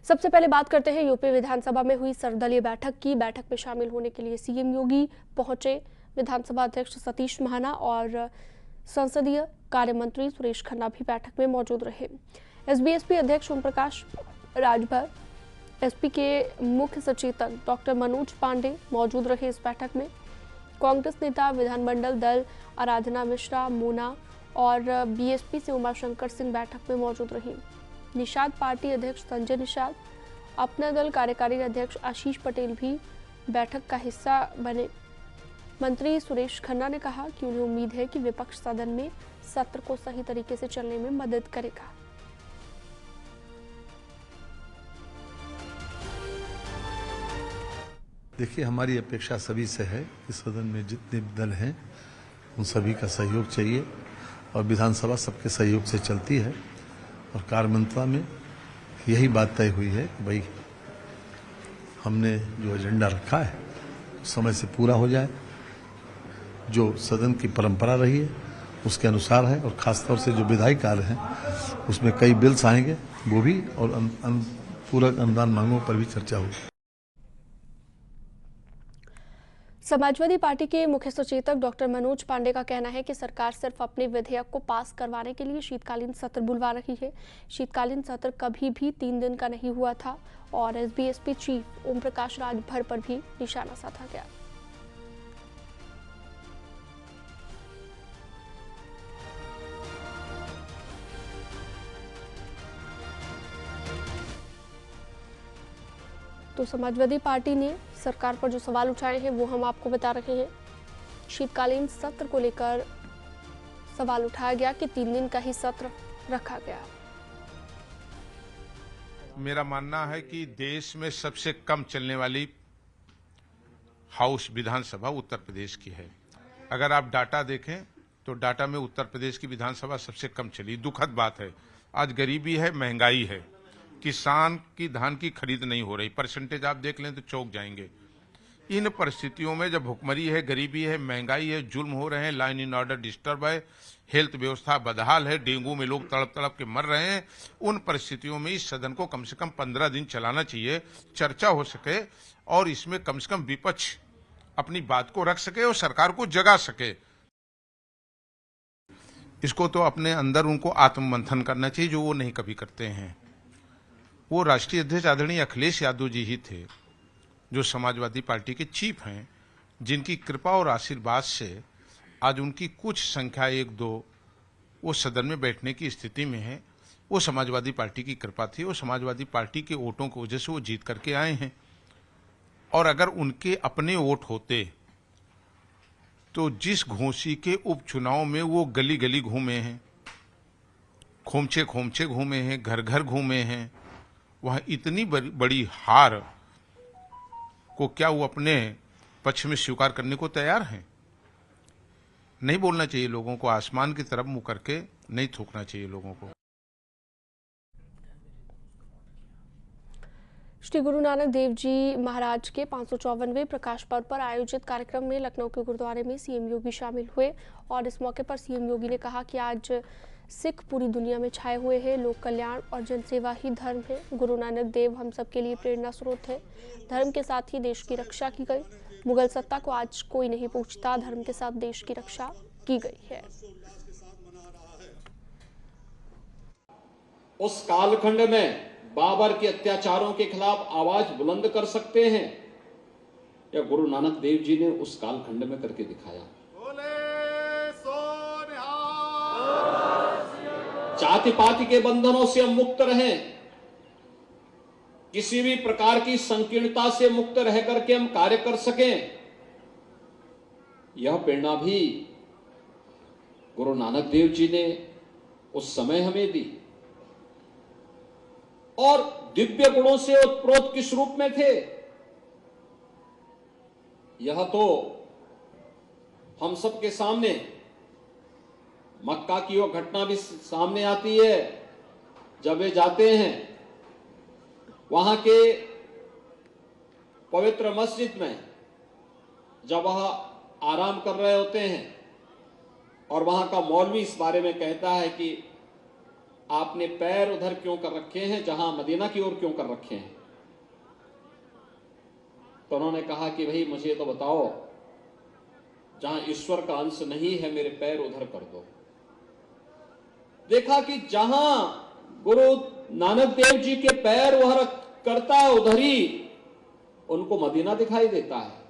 सबसे पहले बात करते हैं यूपी विधानसभा में हुई सर्वदलीय बैठक की। बैठक में शामिल होने के लिए सीएम योगी पहुंचे। विधानसभा अध्यक्ष सतीश महाना और संसदीय कार्य मंत्री सुरेश खन्ना भी बैठक में मौजूद रहे। एसबीएसपी अध्यक्ष ओम प्रकाश राजभर, एसपी के मुख्य सचेतक डॉक्टर मनोज पांडे मौजूद रहे इस बैठक में। कांग्रेस नेता विधानमंडल दल आराधना मिश्रा मोना और बीएसपी से उमाशंकर सिंह बैठक में मौजूद रहे। निषाद पार्टी अध्यक्ष संजय निषाद, अपना दल कार्यकारी अध्यक्ष आशीष पटेल भी बैठक का हिस्सा बने। मंत्री सुरेश खन्ना ने कहा कि उन्हें उम्मीद है कि विपक्ष सदन में सत्र को सही तरीके से चलने में मदद करेगा। देखिए, हमारी अपेक्षा सभी से है कि सदन में जितने दल हैं उन सभी का सहयोग चाहिए और विधानसभा सबके सहयोग से चलती है। और कार्यमंत्रणा में यही बात तय हुई है कि भाई हमने जो एजेंडा रखा है समय से पूरा हो जाए, जो सदन की परंपरा रही है उसके अनुसार है। और खासतौर से जो विधायी कार्य हैं उसमें कई बिल्स आएंगे, वो भी, और पूरक अनुदान मांगों पर भी चर्चा होगी। समाजवादी पार्टी के मुख्य सचेतक डॉक्टर मनोज पांडे का कहना है कि सरकार सिर्फ अपने विधेयक को पास करवाने के लिए शीतकालीन सत्र बुलवा रही है। शीतकालीन सत्र कभी भी 3 दिन का नहीं हुआ था और एसबीएसपी चीफ ओम प्रकाश राजभर पर भी निशाना साधा गया। तो समाजवादी पार्टी ने सरकार पर जो सवाल उठाए हैं वो हम आपको बता रहे हैं। शीतकालीन सत्र को लेकर सवाल उठाया गया कि 3 दिन का ही सत्र रखा गया। मेरा मानना है कि देश में सबसे कम चलने वाली हाउस विधानसभा उत्तर प्रदेश की है। अगर आप डाटा देखें तो डाटा में उत्तर प्रदेश की विधानसभा सबसे कम चली। दुखद बात है, आज गरीबी है, महंगाई है, किसान की धान की खरीद नहीं हो रही। परसेंटेज आप देख लें तो चौंक जाएंगे। इन परिस्थितियों में जब भुखमरी है, गरीबी है, महंगाई है, जुल्म हो रहे हैं, लाइन इन ऑर्डर डिस्टर्ब है, हेल्थ व्यवस्था बदहाल है, डेंगू में लोग तड़प तड़प के मर रहे हैं, उन परिस्थितियों में इस सदन को कम से कम 15 दिन चलाना चाहिए, चर्चा हो सके और इसमें कम से कम विपक्ष अपनी बात को रख सके और सरकार को जगा सके। इसको तो अपने अंदर उनको आत्ममंथन करना चाहिए, जो वो नहीं कभी करते हैं। वो राष्ट्रीय अध्यक्ष आदरणीय अखिलेश यादव जी ही थे जो समाजवादी पार्टी के चीफ हैं, जिनकी कृपा और आशीर्वाद से आज उनकी कुछ संख्या 1-2 वो सदन में बैठने की स्थिति में है। वो समाजवादी पार्टी की कृपा थी, वो समाजवादी पार्टी के वोटों की वजह से वो जीत करके आए हैं। और अगर उनके अपने वोट होते तो जिस घोसी के उपचुनाव में वो गली गली घूमे हैं, खोमचे खोमचे घूमे हैं, घर घर घूमे हैं, वह इतनी बड़ी हार को क्या वो अपने पक्ष में स्वीकार करने को तैयार हैं? नहीं बोलना चाहिए लोगों को, आसमान की तरफ मुंह करके नहीं थूकना चाहिए लोगों को। श्री गुरु नानक देव जी महाराज के 554वें प्रकाश पर्व पर आयोजित कार्यक्रम में लखनऊ के गुरुद्वारे में सीएम योगी शामिल हुए और इस मौके पर सीएम योगी ने कहा कि आज सिख पूरी दुनिया में छाए हुए हैं। लोक कल्याण और जनसेवा ही धर्म है। गुरु नानक देव हम सबके लिए प्रेरणा स्रोत है। धर्म के साथ ही देश की रक्षा की गई। मुगल सत्ता को आज कोई नहीं पूछता, धर्म के साथ देश की रक्षा की गई है। उस कालखंड में बाबर के अत्याचारों के खिलाफ आवाज बुलंद कर सकते हैं या गुरु नानक देव जी ने उस कालखंड में करके दिखाया। जाति पाति के बंधनों से हम मुक्त रहें, किसी भी प्रकार की संकीर्णता से मुक्त रह करके हम कार्य कर सकें, यह प्रेरणा भी गुरु नानक देव जी ने उस समय हमें दी। और दिव्य गुणों से उत्प्रोत किस रूप में थे, यह तो हम सबके सामने मक्का की वो घटना भी सामने आती है। जब वे जाते हैं वहां के पवित्र मस्जिद में, जब वह आराम कर रहे होते हैं और वहां का मौलवी इस बारे में कहता है कि आपने पैर उधर क्यों कर रखे हैं जहां मदीना की ओर क्यों कर रखे हैं? तो उन्होंने कहा कि भाई मुझे तो बताओ, जहां ईश्वर का अंश नहीं है मेरे पैर उधर कर दो। देखा कि जहां गुरु नानक देव जी के पैर वह करता है उधर ही उनको मदीना दिखाई देता है।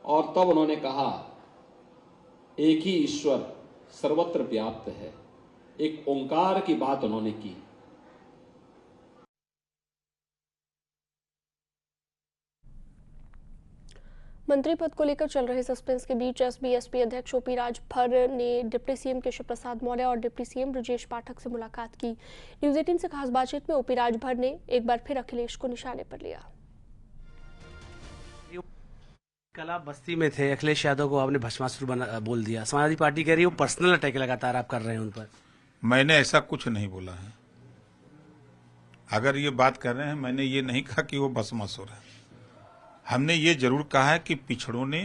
और तब उन्होंने कहा एक ही ईश्वर सर्वत्र व्याप्त है, एक ओंकार की बात उन्होंने की। मंत्री पद को लेकर चल रहे सस्पेंस के बीच एसबीएसपी अध्यक्ष ओपी राजभर ने डिप्टी सीएम केशव प्रसाद मौर्य और डिप्टी सीएम ब्रजेश पाठक से मुलाकात की। न्यूज 18 से खास बातचीत में ओपी राजभर ने एक बार फिर अखिलेश को निशाने पर लिया। कल आप बस्ती में थे, अखिलेश यादव को आपने भस्मासुर बोल दिया। समाजवादी पार्टी कह रही है वो पर्सनल अटैक लगातार आप कर रहे हैं उन पर। मैंने ऐसा कुछ नहीं बोला है। अगर ये बात कर रहे हैं, मैंने ये नहीं कहा कि वो भस्मासुर है। हमने ये जरूर कहा है कि पिछड़ों ने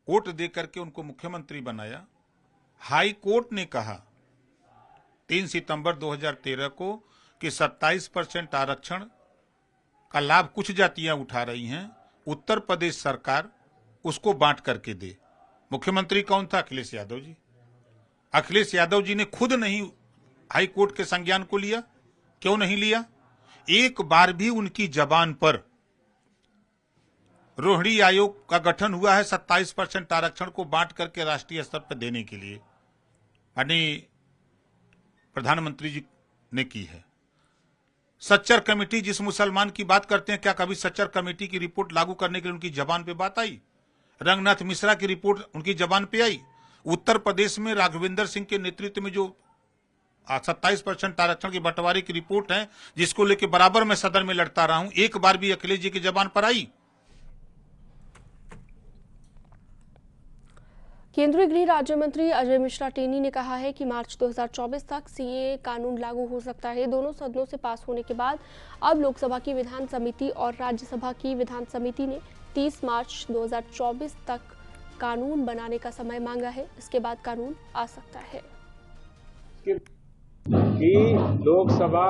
वोट दे करके उनको मुख्यमंत्री बनाया। हाई कोर्ट ने कहा 3 सितंबर 2013 को कि 27% आरक्षण का लाभ कुछ जातियां उठा रही हैं, उत्तर प्रदेश सरकार उसको बांट करके दे। मुख्यमंत्री कौन था? अखिलेश यादव जी। अखिलेश यादव जी ने खुद नहीं हाई कोर्ट के संज्ञान को लिया। क्यों नहीं लिया? एक बार भी उनकी जबान पर रोहिणी आयोग का गठन हुआ है 27% आरक्षण को बांट करके राष्ट्रीय स्तर पर देने के लिए, माननीय प्रधानमंत्री जी ने की है। सच्चर कमेटी जिस मुसलमान की बात करते हैं, क्या कभी सच्चर कमेटी की रिपोर्ट लागू करने के लिए उनकी जबान पे बात आई? रंगनाथ मिश्रा की रिपोर्ट उनकी जबान पे आई? उत्तर प्रदेश में राघवेंद्र सिंह के नेतृत्व में जो 27% आरक्षण की बंटवारे की रिपोर्ट है, जिसको लेकर बराबर मैं सदन में लड़ता रहा हूं, एक बार भी अखिलेश जी की जबान पर आई? केंद्रीय गृह राज्य मंत्री अजय मिश्रा टेनी ने कहा है कि मार्च 2024 तक सीए कानून लागू हो सकता है। दोनों सदनों से पास होने के बाद अब लोकसभा की विधान समिति और राज्यसभा की विधान समिति ने 30 मार्च 2024 तक कानून बनाने का समय मांगा है। इसके बाद कानून आ सकता है। कि लोकसभा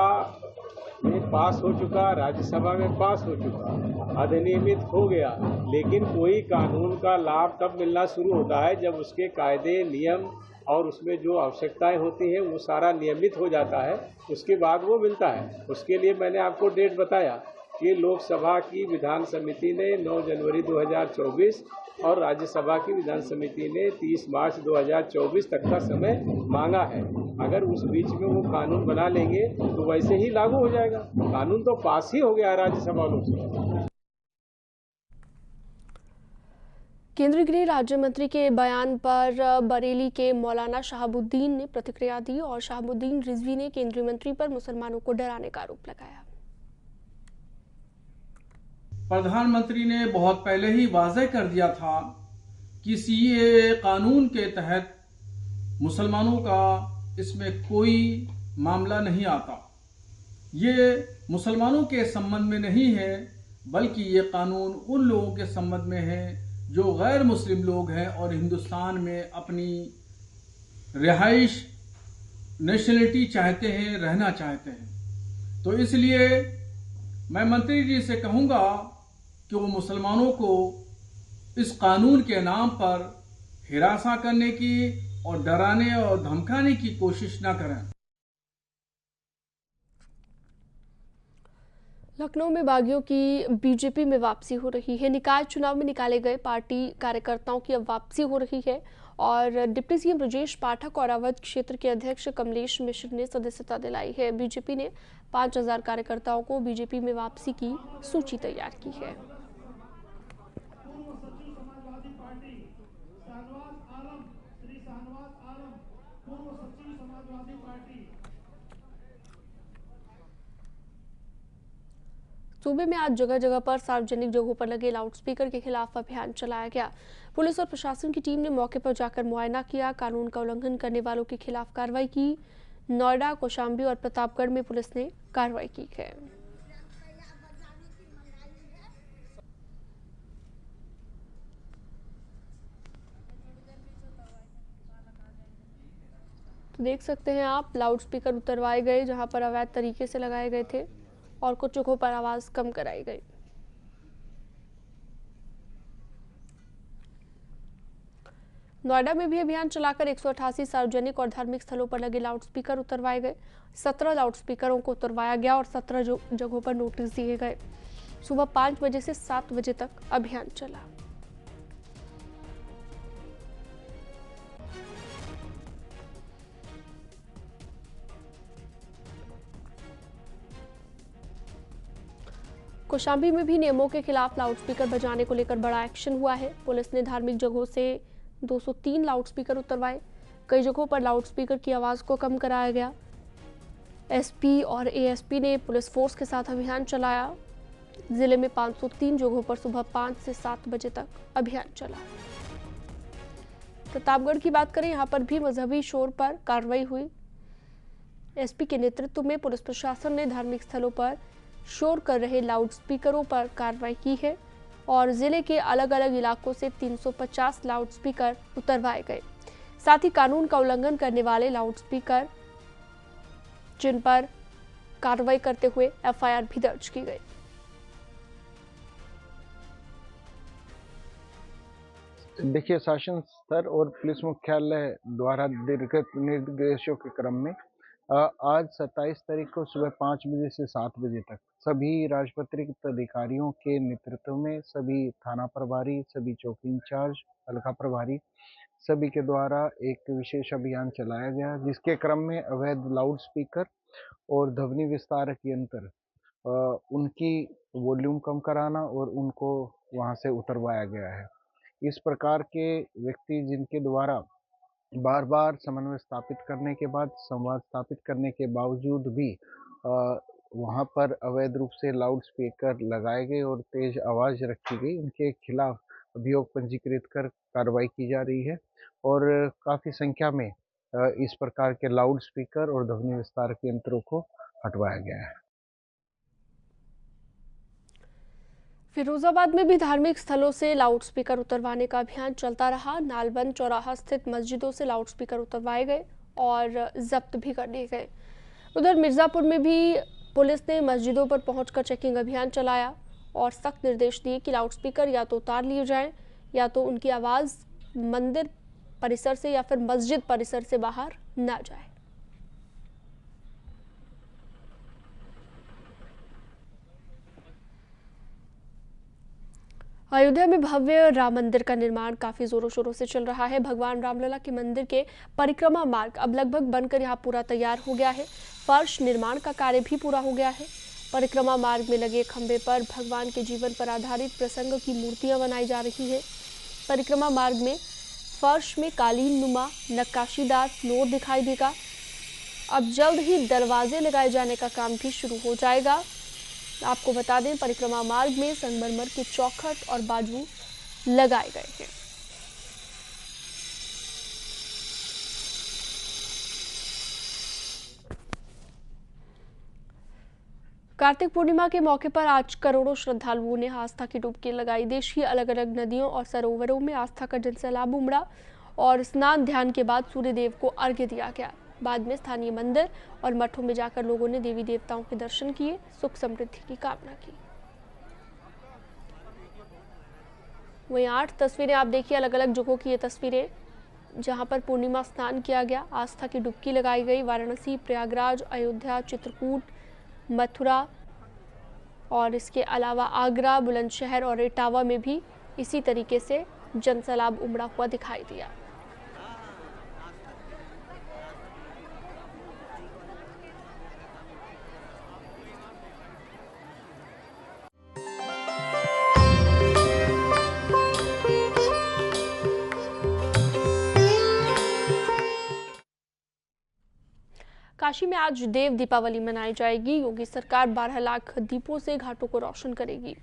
में पास हो चुका, राज्यसभा में पास हो चुका, अधिनियमित हो गया, लेकिन कोई कानून का लाभ तब मिलना शुरू होता है जब उसके कायदे, नियम और उसमें जो आवश्यकताएं होती हैं वो सारा नियमित हो जाता है, उसके बाद वो मिलता है। उसके लिए मैंने आपको डेट बताया कि लोकसभा की विधान समिति ने 9 जनवरी 2024 और राज्यसभा की विधान समिति ने 30 मार्च 2024 तक का समय मांगा है। अगर उस बीच में वो कानून बना लेंगे तो वैसे ही लागू हो जाएगा। कानून तो पास ही हो गया है राज्यसभा और लोकसभा। केंद्रीय गृह राज्य मंत्री के बयान पर बरेली के मौलाना शहाबुद्दीन ने प्रतिक्रिया दी और शहाबुद्दीन रिजवी ने केंद्रीय मंत्री पर मुसलमानों को डराने का आरोप लगाया। प्रधानमंत्री ने बहुत पहले ही वाज़ेह कर दिया था कि सीएए कानून के तहत मुसलमानों का इसमें कोई मामला नहीं आता। ये मुसलमानों के संबंध में नहीं है, बल्कि ये कानून उन लोगों के संबंध में है जो गैर मुस्लिम लोग हैं और हिंदुस्तान में अपनी रिहाइश, नेशनलिटी चाहते हैं, रहना चाहते हैं। तो इसलिए मैं मंत्री जी से कहूंगा कि वो मुसलमानों को इस कानून के नाम पर हिरासा करने की और डराने और धमकाने की कोशिश न करें। लखनऊ में बागियों की बीजेपी में वापसी हो रही है। निकाय चुनाव में निकाले गए पार्टी कार्यकर्ताओं की अब वापसी हो रही है और डिप्टी सीएम ब्रजेश पाठक और अवध क्षेत्र के अध्यक्ष कमलेश मिश्र ने सदस्यता दिलाई है। बीजेपी ने 5000 कार्यकर्ताओं को बीजेपी में वापसी की सूची तैयार की है। सूबे में आज जगह जगह पर सार्वजनिक जगहों पर लगे लाउडस्पीकर के खिलाफ अभियान चलाया गया। पुलिस और प्रशासन की टीम ने मौके पर जाकर मुआयना किया, कानून का उल्लंघन करने वालों के खिलाफ कार्रवाई की। नोएडा, कौशाम्बी और प्रतापगढ़ में पुलिस ने कार्रवाई की है। तो देख सकते हैं आप, लाउड स्पीकर उतरवाए गए जहां पर अवैध तरीके से लगाए गए थे और कुछ जगहों पर आवाज़ कम कराई गई। नोएडा में भी अभियान चलाकर 188 सार्वजनिक और धार्मिक स्थलों पर लगे लाउडस्पीकर उतरवाए गए। 17 लाउडस्पीकरों को उतरवाया गया और 17 जगहों पर नोटिस दिए गए। सुबह 5 बजे से 7 बजे तक अभियान चला। कौशाम्बी में भी नियमों के खिलाफ लाउडस्पीकर बजाने को लेकर बड़ा एक्शन हुआ है। पुलिस ने धार्मिक जगहों से 203 लाउडस्पीकर उतरवाए। कई जगहों पर लाउडस्पीकर की आवाज़ को कम कराया गया। एसपी और एएसपी ने पुलिस फोर्स के साथ अभियान चलाया। जिले में 503 जगहों पर सुबह 5 से 7 बजे तक अभियान चला। प्रतापगढ़ की बात करें, यहाँ पर भी मजहबी शोर पर कार्रवाई हुई। एसपी के नेतृत्व में पुलिस प्रशासन ने धार्मिक स्थलों पर शोर कर रहे लाउडस्पीकरों पर कार्रवाई की है और जिले के अलग अलग इलाकों से 350 लाउडस्पीकर उतरवाए गए। साथ ही कानून का उल्लंघन करने वाले लाउडस्पीकर जिन पर कार्रवाई करते हुए एफआईआर भी दर्ज की गई। देखिए, शासन स्तर और पुलिस मुख्यालय द्वारा निर्गत निर्देशों के क्रम में आज 27 तारीख को सुबह 5 बजे से 7 बजे तक सभी राजपत्रित अधिकारियों के नेतृत्व में सभी थाना प्रभारी, सभी चौकी इंचार्ज, हल्का प्रभारी सभी के द्वारा एक विशेष अभियान चलाया गया, जिसके क्रम में अवैध लाउड स्पीकर और ध्वनि विस्तारक यंत्र उनकी वॉल्यूम कम कराना और उनको वहां से उतरवाया गया है। इस प्रकार के व्यक्ति जिनके द्वारा बार बार समन्वय स्थापित करने के बाद, संवाद स्थापित करने के बावजूद भी वहां पर अवैध रूप से लाउड स्पीकर लगाए गए और तेज आवाज रखी गई, उनके खिलाफ अभियोग पंजीकृत कर कार्रवाई की जा रही है और काफी संख्या में इस प्रकार के लाउड स्पीकर और ध्वनि विस्तारक यंत्रों को हटवाया गया है। फिरोजाबाद में भी धार्मिक स्थलों से लाउडस्पीकर उतरवाने का अभियान चलता रहा। नालबंद चौराहा स्थित मस्जिदों से लाउडस्पीकर उतरवाए गए और जब्त भी कर लिए गए। उधर मिर्जापुर में भी पुलिस ने मस्जिदों पर पहुंचकर चेकिंग अभियान चलाया और सख्त निर्देश दिए कि लाउडस्पीकर या तो उतार लिए जाएं या तो उनकी आवाज़ मंदिर परिसर से या फिर मस्जिद परिसर से बाहर न जाए। अयोध्या में भव्य राम मंदिर का निर्माण काफी जोरों शोरों से चल रहा है। भगवान रामलला के मंदिर के परिक्रमा मार्ग अब लगभग बनकर यहाँ पूरा तैयार हो गया है। फर्श निर्माण का कार्य भी पूरा हो गया है। परिक्रमा मार्ग में लगे खंभे पर भगवान के जीवन पर आधारित प्रसंग की मूर्तियां बनाई जा रही है। परिक्रमा मार्ग में फर्श में कालीन नुमा नक्काशीदार फ्लोर दिखाई देगा। अब जल्द ही दरवाजे लगाए जाने का काम भी शुरू हो जाएगा। आपको बता दें, परिक्रमा मार्ग में संगमरमर के चौखट और बाजू लगाए गए हैं। कार्तिक पूर्णिमा के मौके पर आज करोड़ों श्रद्धालुओं ने आस्था की डुबकी लगाई। देश की अलग अलग नदियों और सरोवरों में आस्था का जनसैलाब उमड़ा और स्नान ध्यान के बाद सूर्यदेव को अर्घ्य दिया गया। बाद में स्थानीय मंदिर और मठों में जाकर लोगों ने देवी देवताओं के दर्शन किए, सुख समृद्धि की कामना की। वहीं 8 तस्वीरें आप देखिए, अलग अलग जगहों की ये तस्वीरें जहां पर पूर्णिमा स्नान किया गया, आस्था की डुबकी लगाई गई। वाराणसी, प्रयागराज, अयोध्या, चित्रकूट, मथुरा और इसके अलावा आगरा, बुलंदशहर और इटावा में भी इसी तरीके से जनसैलाब उमड़ा हुआ दिखाई दिया। काशी में आज देव दीपावली मनाई जाएगी। योगी सरकार 12 लाख दीपों से घाटों को रोशन करेगी।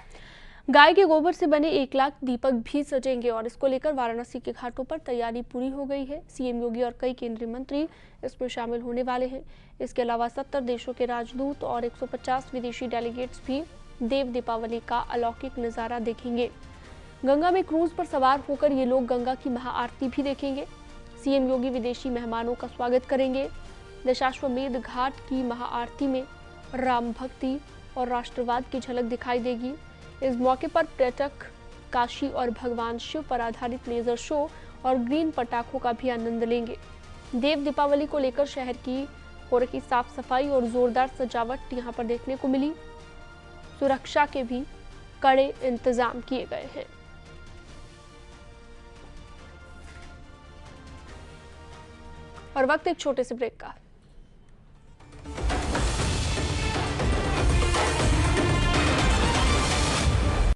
गाय के गोबर से बने 1 लाख दीपक भी सजेंगे और इसको लेकर वाराणसी के घाटों पर तैयारी पूरी हो गई है। सीएम योगी और कई केंद्रीय मंत्री इसमें शामिल होने वाले हैं। इसके अलावा 70 देशों के राजदूत और 150 विदेशी डेलीगेट्स भी देव दीपावली का अलौकिक नज़ारा देखेंगे। गंगा में क्रूज पर सवार होकर ये लोग गंगा की महाआरती भी देखेंगे। सीएम योगी विदेशी मेहमानों का स्वागत करेंगे। दशाश्वमेध घाट की महाआरती में राम भक्ति और राष्ट्रवाद की झलक दिखाई देगी। इस मौके पर पर्यटक काशी और भगवान शिव पर आधारित लेजर शो और ग्रीन पटाखों का भी आनंद लेंगे। देव दीपावली को लेकर शहर की हो रही साफ सफाई और जोरदार सजावट यहां पर देखने को मिली। सुरक्षा के भी कड़े इंतजाम किए गए हैं। और वक्त एक छोटे से ब्रेक का।